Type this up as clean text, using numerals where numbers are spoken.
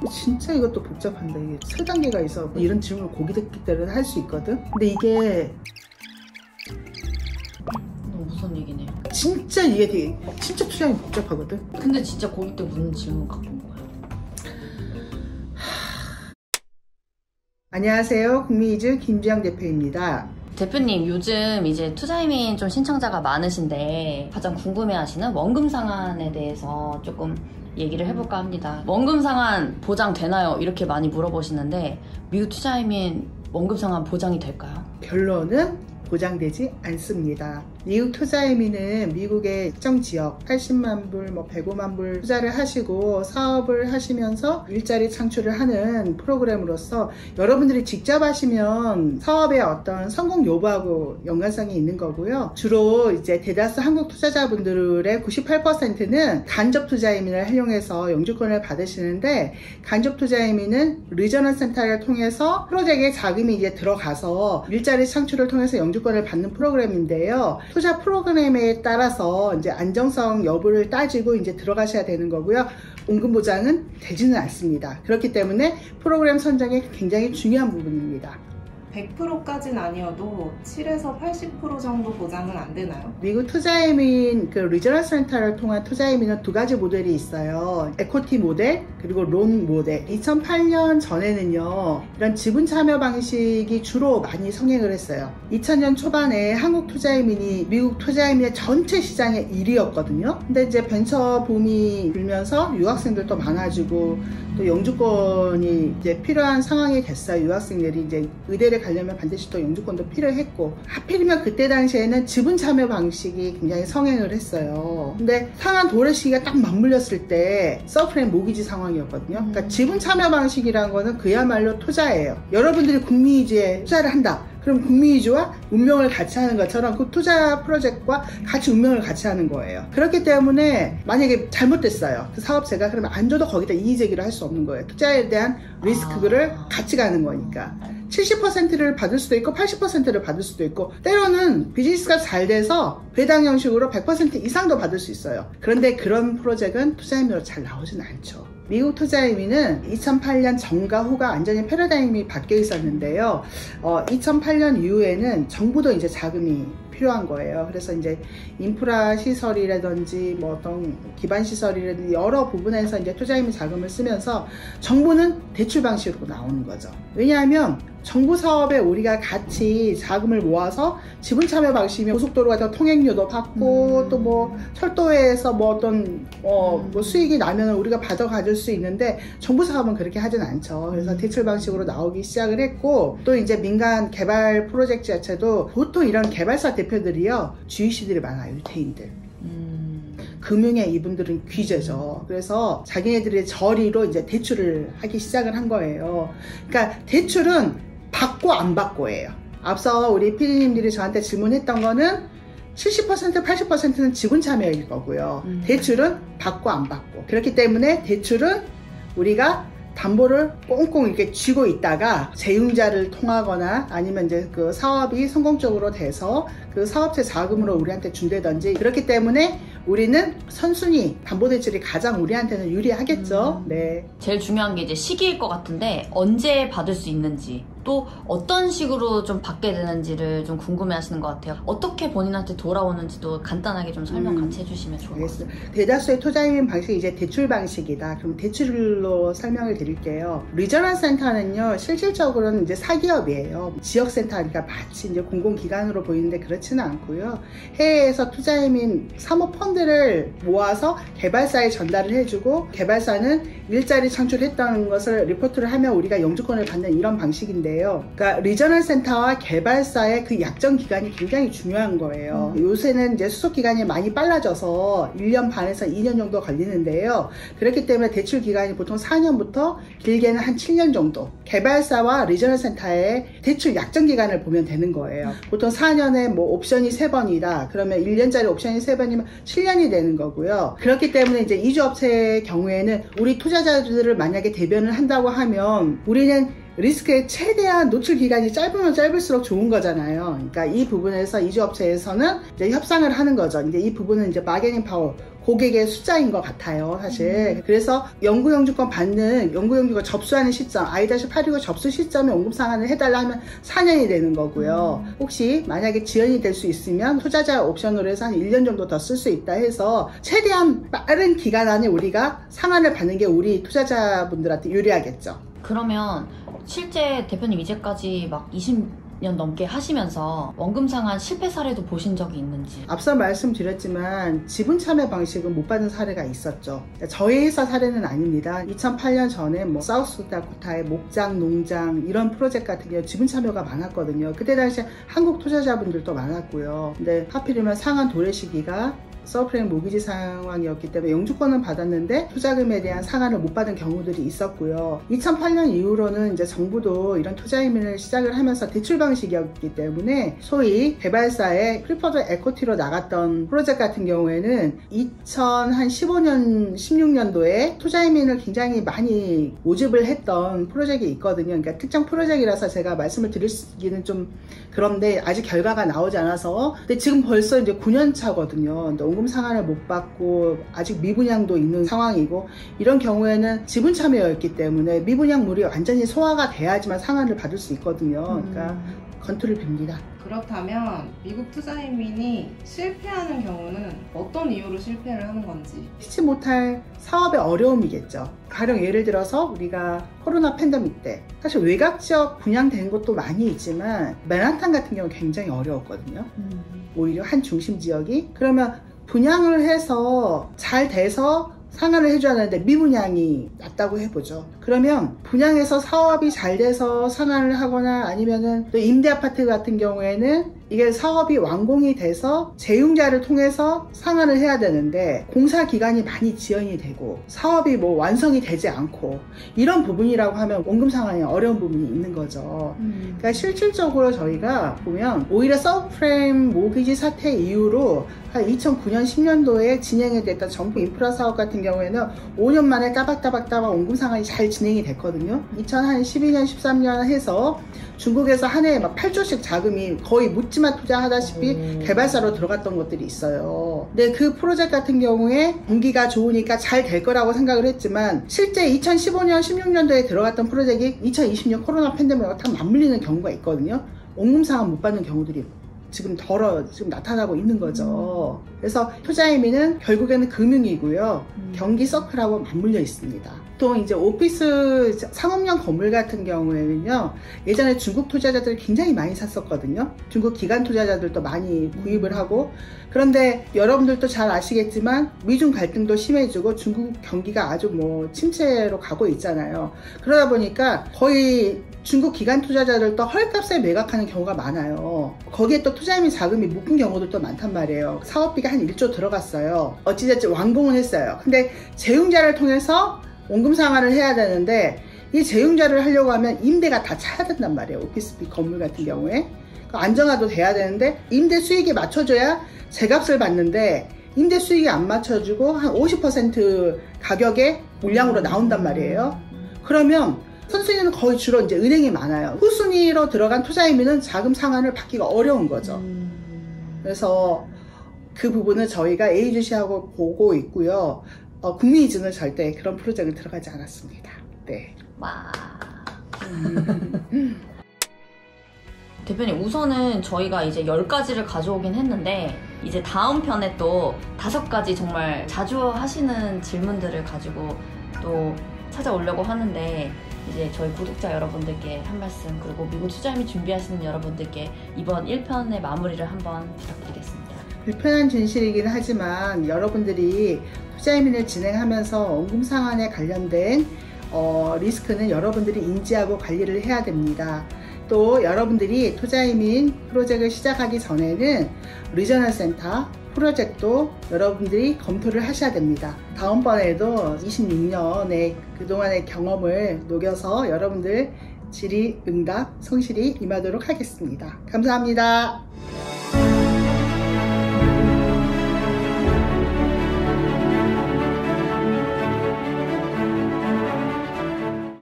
진짜 이것도 복잡한데 이게 세 단계가 있어. 이런 질문을 고객들은 할 수 있거든. 근데 이게 너무 무서운 얘기네요. 진짜 이게 되게 진짜 투자이 복잡하거든. 근데 진짜 고객들 무슨 질문 갖고 온 거예요? 안녕하세요. 국민이즈 김지영 대표입니다. 대표님, 요즘 이제 투자이민 좀 신청자가 많으신데 가장 궁금해하시는 원금 상환에 대해서 조금 얘기를 해볼까 합니다. 원금 상환 보장 되나요? 이렇게 많이 물어보시는데 미국 투자이민 원금 상환 보장이 될까요? 결론은 보장되지 않습니다. 미국 투자이민은 미국의 특정 지역 80만 불, 105만 불 투자를 하시고 사업을 하시면서 일자리 창출을 하는 프로그램으로서 여러분들이 직접 하시면 사업의 어떤 성공 여부하고 연관성이 있는 거고요. 주로 이제 대다수 한국 투자자분들의 98%는 간접 투자이민을 활용해서 영주권을 받으시는데, 간접 투자이민은 리저널 센터를 통해서 프로젝트에 자금이 이제 들어가서 일자리 창출을 통해서 영주권을 받는 프로그램인데요. 투자 프로그램에 따라서 이제 안정성 여부를 따지고 이제 들어가셔야 되는 거고요. 원금 보장은 되지는 않습니다. 그렇기 때문에 프로그램 선정이 굉장히 중요한 부분입니다. 100%까지는 아니어도 7에서 80% 정도 보장은 안 되나요? 미국 투자이민, 그 리저널 센터를 통한 투자이민은 두 가지 모델이 있어요. 에코티 모델, 그리고 론 모델. 2008년 전에는요, 이런 지분 참여 방식이 주로 많이 성행을 했어요. 2000년 초반에 한국 투자이민이 미국 투자이민의 전체 시장의 1위였거든요. 근데 이제 벤처 붐이 불면서 유학생들도 많아지고 또 영주권이 이제 필요한 상황이 됐어요. 유학생들이 이제 의대를 가려면 반드시 또 영주권도 필요했고, 하필이면 그때 당시에는 지분 참여 방식이 굉장히 성행을 했어요. 근데 상한 도래 시기가 딱 맞물렸을 때 서프라임 모기지 상황이었거든요. 그러니까 지분 참여 방식이라는 거는 그야말로 투자예요. 여러분들이 국민이지에 투자를 한다. 그럼 국민이주와 운명을 같이 하는 것처럼 그 투자 프로젝트와 같이 운명을 같이 하는 거예요. 그렇기 때문에 만약에 잘못됐어요. 그 사업체가, 그러면 안 줘도 거기다 이의 제기를 할 수 없는 거예요. 투자에 대한 리스크를 같이 가는 거니까. 70%를 받을 수도 있고 80%를 받을 수도 있고, 때로는 비즈니스가 잘 돼서 배당 형식으로 100% 이상도 받을 수 있어요. 그런데 그런 프로젝트는 투자이민으로 잘 나오진 않죠. 미국 투자이민은 2008년 전과 후가 완전히 패러다임이 바뀌어 있었는데요. 2008년 이후에는 정부도 이제 자금이 필요한 거예요. 그래서 이제 인프라 시설이라든지 뭐 어떤 기반 시설이라든지 여러 부분에서 이제 투자이민 자금을 쓰면서 정부는 대출 방식으로 나오는 거죠. 왜냐하면 정부 사업에 우리가 같이 자금을 모아서 지분 참여 방식이면 고속도로가 더 통행료도 받고 또 뭐 철도에서 뭐 어떤 뭐 수익이 나면 우리가 받아 가질 수 있는데, 정부 사업은 그렇게 하진 않죠. 그래서 대출 방식으로 나오기 시작을 했고, 또 이제 민간 개발 프로젝트 자체도 보통 이런 개발사 대표들이요, GC들이 많아요. 유태인들. 금융의 이분들은 귀재죠. 그래서 자기네들의 저리로 이제 대출을 하기 시작을 한 거예요. 그러니까 대출은 받고 안 받고예요. 앞서 우리 PD님들이 저한테 질문했던 거는 70%, 80%는 지분 참여일 거고요. 대출은 받고 안 받고. 그렇기 때문에 대출은 우리가 담보를 꽁꽁 이렇게 쥐고 있다가 재융자를 통하거나 아니면 이제 그 사업이 성공적으로 돼서 그 사업체 자금으로 우리한테 준다든지, 그렇기 때문에 우리는 선순위 담보대출이 가장 우리한테는 유리하겠죠. 네. 제일 중요한 게 이제 시기일 것 같은데, 언제 받을 수 있는지, 또 어떤 식으로 좀 받게 되는지를 좀 궁금해 하시는 것 같아요. 어떻게 본인한테 돌아오는지도 간단하게 좀 설명 같이 해주시면 좋을 것 같아요. 대다수의 투자이민 방식이 이제 대출 방식이다. 그럼 대출로 설명을 드릴게요. 리저널 센터는요, 실질적으로는 이제 사기업이에요. 지역센터니까 마치 이제 공공기관으로 보이는데 그렇지는 않고요. 해외에서 투자이민 사모펀드를 모아서 개발사에 전달을 해주고, 개발사는 일자리 창출했다는 것을 리포트를 하면 우리가 영주권을 받는 이런 방식인데요. 그러니까 리저널 센터와 개발사의 그 약정 기간이 굉장히 중요한 거예요. 요새는 이제 수속 기간이 많이 빨라져서 1년 반에서 2년 정도 걸리는데요. 그렇기 때문에 대출 기간이 보통 4년부터 길게는 한 7년 정도. 개발사와 리저널 센터의 대출 약정 기간을 보면 되는 거예요. 보통 4년에 뭐 옵션이 3번이다. 그러면 1년짜리 옵션이 3번이면 7년이 되는 거고요. 그렇기 때문에 이제 이주업체의 경우에는 우리 투자자들을 만약에 대변을 한다고 하면 우리는 리스크의 최대한 노출 기간이 짧으면 짧을수록 좋은 거잖아요. 그러니까 이 부분에서 이주업체에서는 이제 협상을 하는 거죠. 이제 이 부분은 이제 바게닝 파워, 고객의 숫자인 것 같아요, 사실. 그래서 연구영주권 받는, 연구영주권 접수하는 시점, I-829 접수 시점에 원금 상환을 해달라 하면 4년이 되는 거고요. 혹시 만약에 지연이 될 수 있으면 투자자 옵션으로 해서 한 1년 정도 더 쓸 수 있다 해서 최대한 빠른 기간 안에 우리가 상환을 받는 게 우리 투자자분들한테 유리하겠죠. 그러면 실제 대표님 이제까지 막 20년 넘게 하시면서 원금 상환 실패 사례도 보신 적이 있는지? 앞서 말씀드렸지만 지분 참여 방식은 못 받은 사례가 있었죠. 저희 회사 사례는 아닙니다. 2008년 전에 뭐 사우스다코타의 목장, 농장 이런 프로젝트 같은 경우 지분 참여가 많았거든요. 그때 당시에 한국 투자자분들도 많았고요. 근데 하필이면 상환 도래 시기가 서브프라임 모기지 상황이었기 때문에 영주권은 받았는데 투자금에 대한 상환을 못 받은 경우들이 있었고요. 2008년 이후로는 이제 정부도 이런 투자이민을 시작을 하면서 대출 방식이었기 때문에 소위 개발사의 프리퍼드 에코티로 나갔던 프로젝트 같은 경우에는 2015년, 16년도에 투자이민을 굉장히 많이 모집을 했던 프로젝트가 있거든요. 그러니까 특정 프로젝트라서 제가 말씀을 드리기는 좀 그런데 아직 결과가 나오지 않아서. 근데 지금 벌써 이제 9년 차거든요. 원금 상환을 못 받고 아직 미분양도 있는 상황이고, 이런 경우에는 지분 참여였기 때문에 미분양물이 완전히 소화가 돼야지만 상환을 받을 수 있거든요. 그러니까 건투를 빕니다. 그렇다면 미국 투자이민이 실패하는 경우는 어떤 이유로 실패를 하는 건지? 피치 못할 사업의 어려움이겠죠. 가령 예를 들어서 우리가 코로나 팬데믹 때 사실 외곽 지역 분양된 곳도 많이 있지만 맨하탄 같은 경우는 굉장히 어려웠거든요. 오히려 한 중심 지역이. 그러면 분양을 해서 잘 돼서 상환을 해줘야 하는데 미분양이 낮다고 해보죠. 그러면 분양해서 사업이 잘 돼서 상환을 하거나 아니면은 또 임대 아파트 같은 경우에는 이게 사업이 완공이 돼서 재융자를 통해서 상환을 해야 되는데 공사 기간이 많이 지연이 되고 사업이 뭐 완성이 되지 않고 이런 부분이라고 하면 원금 상환이 어려운 부분이 있는 거죠. 그러니까 실질적으로 저희가 보면 오히려 서브프레임 모기지 사태 이후로 한 2009년 10년도에 진행이 됐던 정부 인프라 사업 같은 경우에는 5년 만에 따박따박 원금 상환이 잘 진행이 됐거든요. 2012년 13년 해서 중국에서 한 해에 막 8조씩 자금이 거의 묻지마 투자하다시피 개발사로 들어갔던 것들이 있어요. 근데 그 프로젝트 같은 경우에 분기가 좋으니까 잘 될 거라고 생각을 했지만 실제 2015년 16년도에 들어갔던 프로젝트가 2020년 코로나 팬데믹으로 다 맞물리는 경우가 있거든요. 원금 상환 못 받는 경우들이 지금 나타나고 있는 거죠. 그래서 투자이민은 결국에는 금융이고요. 경기 서클하고 맞물려 있습니다. 보통 이제 오피스 상업용 건물 같은 경우에는요, 예전에 중국 투자자들이 굉장히 많이 샀었거든요. 중국 기관 투자자들도 많이 구입을 하고. 그런데 여러분들도 잘 아시겠지만 미중 갈등도 심해지고 중국 경기가 아주 뭐 침체로 가고 있잖아요. 그러다 보니까 거의 중국 기관 투자자들도 헐값에 매각하는 경우가 많아요. 거기에 또 투자이민 자금이 묶은 경우들도 많단 말이에요. 사업비가 한 1조 들어갔어요. 어찌됐지 완공은 했어요. 근데 재융자를 통해서 원금 상환을 해야 되는데 이 재융자를 하려고 하면 임대가 다 차야 된단 말이에요. 오피스비 건물 같은 경우에. 안정화도 돼야 되는데 임대 수익이 맞춰줘야 재값을 받는데 임대 수익이 안 맞춰주고 한 50% 가격의 물량으로 나온단 말이에요. 그러면 선순위는 거의 주로 이제 은행이 많아요. 후순위로 들어간 투자이민은 자금 상환을 받기가 어려운 거죠. 그래서 그 부분은 저희가 예의주시하고 보고 있고요. 국민이주는 절대 그런 프로젝트는 들어가지 않았습니다. 네. 와. 대표님, 우선은 저희가 이제 10가지를 가져오긴 했는데 이제 다음 편에 또 5가지 정말 자주 하시는 질문들을 가지고 또 찾아오려고 하는데, 이제 저희 구독자 여러분들께 한 말씀, 그리고 미국 투자이민 준비하시는 여러분들께 이번 1편의 마무리를 한번 부탁드리겠습니다. 불편한 진실이긴 하지만 여러분들이 투자이민을 진행하면서 원금 상환에 관련된 리스크는 여러분들이 인지하고 관리를 해야 됩니다. 또 여러분들이 투자이민 프로젝트를 시작하기 전에는 리저널 센터 프로젝트도 여러분들이 검토를 하셔야 됩니다. 다음번에도 26년의 그동안의 경험을 녹여서 여러분들 질의응답 성실히 임하도록 하겠습니다. 감사합니다.